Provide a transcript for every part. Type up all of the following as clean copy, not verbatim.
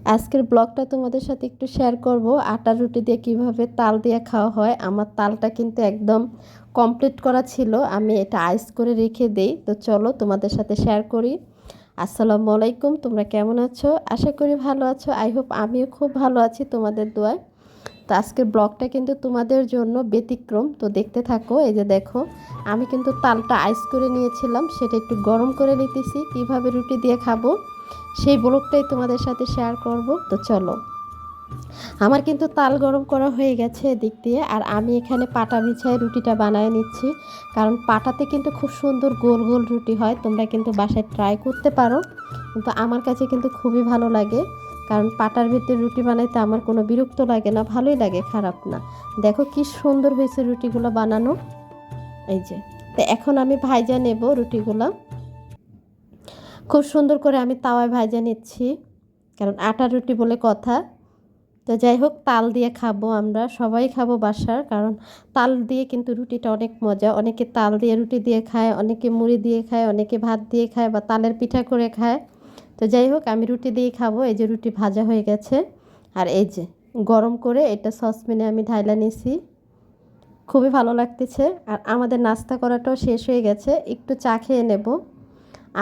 আজকের ব্লগটা তোমাদের সাথে একটু শেয়ার করব আটার রুটি দিয়ে কিভাবে তাল দিয়ে খাওয়া হয়। আমার তালটা কিন্তু একদম কমপ্লিট করা ছিল, আমি এটা আইস করে রেখে দেই। তো চলো তোমাদের সাথে শেয়ার করি। আসসালামু আলাইকুম, তোমরা কেমন আছো? আশা করি ভালো আছো। আই হোপ আমিও খুব ভালো আছি তোমাদের দোয়ায়। তো আজকের ব্লগটা কিন্তু তোমাদের জন্য ব্যতিক্রম, তো দেখতে থাকো। এই যে দেখো, আমি কিন্তু তালটা আইস করে নিয়েছিলাম, সেটা একটু গরম করে নিতেছি। কিভাবে রুটি দিয়ে খাবো সেই ব্লগটাই তোমাদের সাথে শেয়ার করব। তো চলো, আমার কিন্তু তাল গরম করা হয়ে গেছে এদিক দিয়ে, আর আমি এখানে পাটা বিছায় রুটিটা বানায় নিচ্ছি। কারণ পাটাতে কিন্তু খুব সুন্দর গোল গোল রুটি হয়, তোমরা কিন্তু বাসায় ট্রাই করতে পারো। কিন্তু আমার কাছে কিন্তু খুবই ভালো লাগে, কারণ পাটার ভিতরে রুটি বানাইতে আমার কোনো বিরক্ত লাগে না, ভালোই লাগে, খারাপ না। দেখো কি সুন্দর হয়েছে রুটিগুলো বানানো। এই যে, তো এখন আমি ভাইজা নেব রুটিগুলো। খুব সুন্দর করে আমি তাওয়ায় ভাজা নিচ্ছি, কারণ আটার রুটি বলে কথা। তো যাই হোক, তাল দিয়ে খাবো, আমরা সবাই খাবো বাসার, কারণ তাল দিয়ে কিন্তু রুটিটা অনেক মজা। অনেকে তাল দিয়ে রুটি দিয়ে খায়, অনেকে মুড়ি দিয়ে খায়, অনেকে ভাত দিয়ে খায় বা তালের পিঠা করে খায়। তো যাই হোক, আমি রুটি দিয়েই খাবো। এই যে রুটি ভাজা হয়ে গেছে, আর এই যে গরম করে এটা সসপ্যানে আমি ঢাইলা নিছি। খুবই ভালো লাগতেছে। আর আমাদের নাস্তা করাটাও শেষ হয়ে গেছে, একটু চা খেয়ে নেব।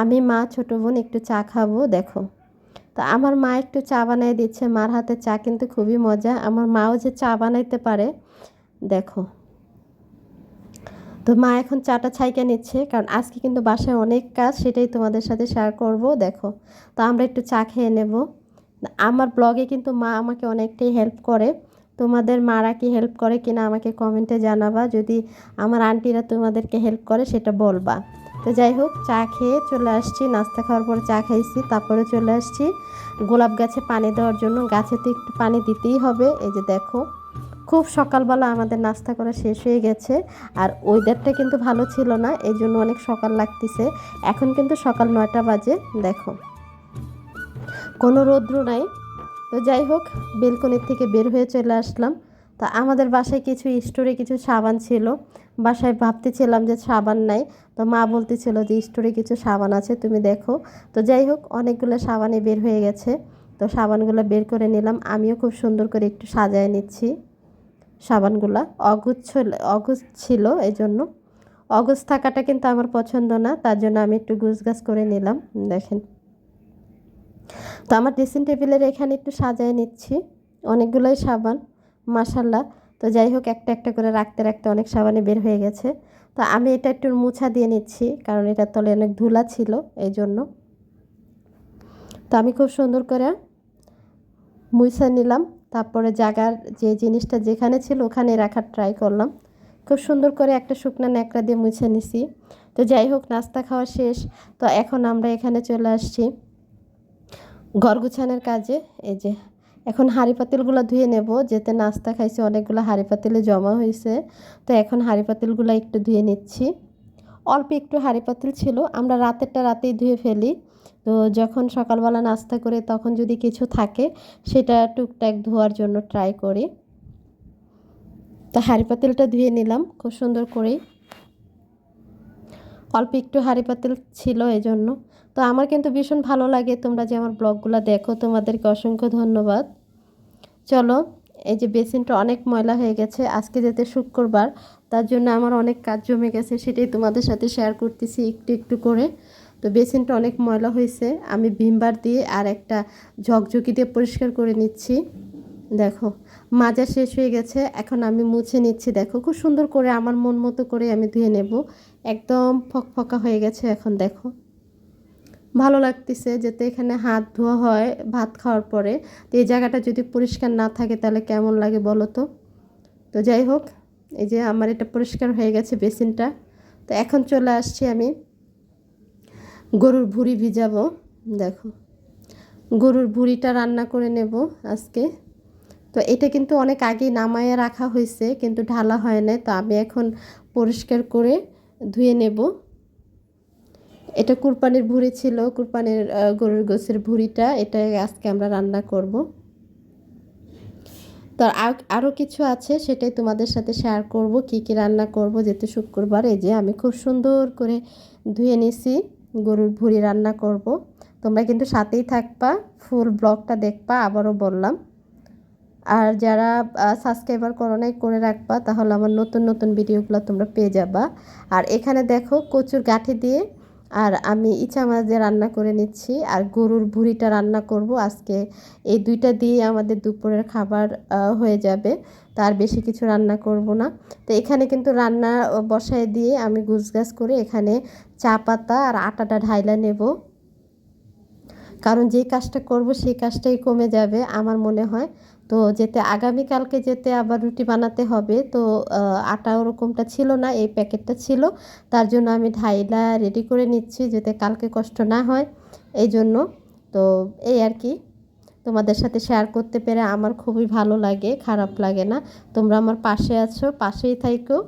আমি, মা, ছোটো বোন একটু চা খাবো। দেখো, তো আমার মা একটু চা বানিয়ে দিচ্ছে। মার হাতের চা কিন্তু খুবই মজা, আমার মাও যে চা বানাইতে পারে দেখো। তো মা এখন চাটা ছাইকা নিচ্ছে, কারণ আজকে কিন্তু বাসায় অনেক কাজ, সেটাই তোমাদের সাথে শেয়ার করব। দেখো, তো আমরা একটু চা খেয়ে নেব। আমার ব্লগে কিন্তু মা আমাকে অনেকটাই হেল্প করে। তোমাদের মারা কি হেল্প করে কিনা আমাকে কমেন্টে জানাবা। যদি আমার আন্টিরা তোমাদেরকে হেল্প করে সেটা বলবা। তো যাই হোক, চা খেয়ে চলে আসছি। নাস্তা খাওয়ার পর চা খাইছি, তারপরে চলে আসছি গোলাপ গাছে পানি দেওয়ার জন্য। গাছে তো একটু পানি দিতেই হবে। এই যে দেখো, খুব সকালবেলা আমাদের নাস্তা করা শেষ হয়ে গেছে। আর ওয়েদারটা কিন্তু ভালো ছিল না, এই জন্য অনেক সকাল লাগতেছে। এখন কিন্তু সকাল 9টা বাজে। দেখো, কোনো রৌদ্র নাই। তো যাই হোক, বেলকনির থেকে বের হয়ে চলে আসলাম। তা আমাদের বাসায় কিছু স্টোরে কিছু সাবান ছিল, বাসায় ভাবতেছিলাম যে সাবান নাই। তো মা বলতেছিল যে স্টোরে কিছু সাবান আছে, তুমি দেখো। তো যাই হোক, অনেকগুলো সাবানে বের হয়ে গেছে। তো সাবানগুলো বের করে নিলাম, আমিও খুব সুন্দর করে একটু সাজায় নিচ্ছি সাবানগুলা। অগুছ ছিল, এই জন্য। অগুছ থাকাটা কিন্তু আমার পছন্দ না, তার জন্য আমি একটু গুছগাছ করে নিলাম। দেখেন, তো আমার ড্রেসিং টেবিলের এখানে একটু সাজায় নিচ্ছি অনেকগুলোই সাবান, মাশাল্লাহ। তো যাই হোক, একটা একটা করে রাখতে রাখতে অনেক সাবানে বের হয়ে গেছে। তো আমি এটা একটু মুছা দিয়ে নিচ্ছি, কারণ এটার তলে অনেক ধুলা ছিল, এই জন্য। তো আমি খুব সুন্দর করে মুছা নিলাম। তারপরে জায়গার যে জিনিসটা যেখানে ছিল ওখানে রাখার ট্রাই করলাম। খুব সুন্দর করে একটা শুকনা ন্যাকড়া দিয়ে মুছে নিছি। তো যাই হোক, নাস্তা খাওয়া শেষ। তো এখন আমরা এখানে চলে আসছি ঘর গুছানোর কাজে। এই যে, এখন হাঁড়ি পাতিলগুলো ধুয়ে নেব, যেতে নাস্তা খাইছি অনেকগুলো হাঁড়ি পাতিলে জমা হয়েছে। তো এখন হাঁড়ি পাতিলগুলো একটু ধুয়ে নিচ্ছি। অল্প একটু হাঁড়ি পাতিল ছিল, আমরা রাতেরটা রাতেই ধুয়ে ফেলি। তো যখন সকালবেলা নাস্তা করে তখন যদি কিছু থাকে সেটা টুকটাক ধোয়ার জন্য ট্রাই করি। তো হাঁড়ি পাতিলটা ধুয়ে নিলাম খুব সুন্দর করেই, অল্প একটু হাঁড়ি পাতিল ছিল এই জন্য। তো আমার কিন্তু ভীষণ ভালো লাগে তোমরা যে আমার ব্লগগুলো দেখো, তোমাদেরকে অসংখ্য ধন্যবাদ। চলো, এই যে বেসিনটা অনেক ময়লা হয়ে গেছে, আজকে যেতে শুক্রবার, তার জন্য আমার অনেক কাজ জমে গেছে, সেটাই তোমাদের সাথে শেয়ার করতেছি একটু একটু করে। তো বেসিনটা অনেক ময়লা হয়েছে, আমি ভিমবার দিয়ে আর একটা ঝকঝকি দিয়ে পরিষ্কার করে নিচ্ছি। দেখো, মাজা শেষ হয়ে গেছে, এখন আমি মুছে নিচ্ছি। দেখো, খুব সুন্দর করে আমার মন মতো করে আমি ধুয়ে নেব। একদম ফকফকা হয়ে গেছে এখন। দেখো, ভালো লাগতেছে যেতে এখানে হাত ধোয়া হয় ভাত খাওয়ার পরে। তো এই জায়গাটা যদি পরিষ্কার না থাকে তাহলে কেমন লাগে বলো তো। তো যাই হোক, এই যে আমার এটা পরিষ্কার হয়ে গেছে বেসিনটা। তো এখন চলে আসছি আমি গরুর ভুঁড়ি ভিজাবো। দেখো, গরুর ভুঁড়িটা রান্না করে নেব আজকে। তো এটা কিন্তু অনেক আগেই নামায়ে রাখা হয়েছে, কিন্তু ঢালা হয় না। তো আমি এখন পরিষ্কার করে ধুয়ে নেব। এটা কুরবানির ভুঁড়ি ছিল, কুরবানির গরুর গোশের ভুঁড়িটা, এটা আজকে আমরা রান্না করব। তো আরও কিছু আছে, সেটাই তোমাদের সাথে শেয়ার করব, কি কি রান্না করব যেহেতু শুক্রবার। এই যে আমি খুব সুন্দর করে ধুয়ে নিছি, গরুর ভুঁড়ি রান্না করব। তোমরা কিন্তু সাথেই থাকবা, ফুল ব্লগটা দেখবা, আবারও বললাম। আর যারা সাবস্ক্রাইবার করো নাই করে রাখবা, তাহলে আমার নতুন নতুন ভিডিওগুলো তোমরা পেয়ে যাবা। আর এখানে দেখো কচুর গাঁঠি দিয়ে আর আমি ইচা মাছ দিয়ে রান্না করে নিচ্ছি, আর গরুর ভুঁড়িটা রান্না করব আজকে। এই দুইটা দিয়ে আমাদের দুপুরের খাবার হয়ে যাবে, তার বেশি কিছু রান্না করব না। তো এখানে কিন্তু রান্না বসায় দিয়ে আমি গুছগাছ করে এখানে চা পাতা আর আটাটা ঢাইলা নেব, কারণ যেই কাজটা করব সেই কাজটাই কমে যাবে আমার মনে হয়। তো যেতে আগামীকালকে যেতে আবার রুটি বানাতে হবে, তো আটা ওরকমটা ছিল না, এই প্যাকেটটা ছিল, তার জন্য আমি ঢাইলা রেডি করে নিচ্ছি যাতে কালকে কষ্ট না হয় এই জন্য। তো এই আর কি, তোমাদের সাথে শেয়ার করতে পেরে আমার খুবই ভালো লাগে, খারাপ লাগে না। তোমরা আমার পাশে আছো, পাশেই থাইকো।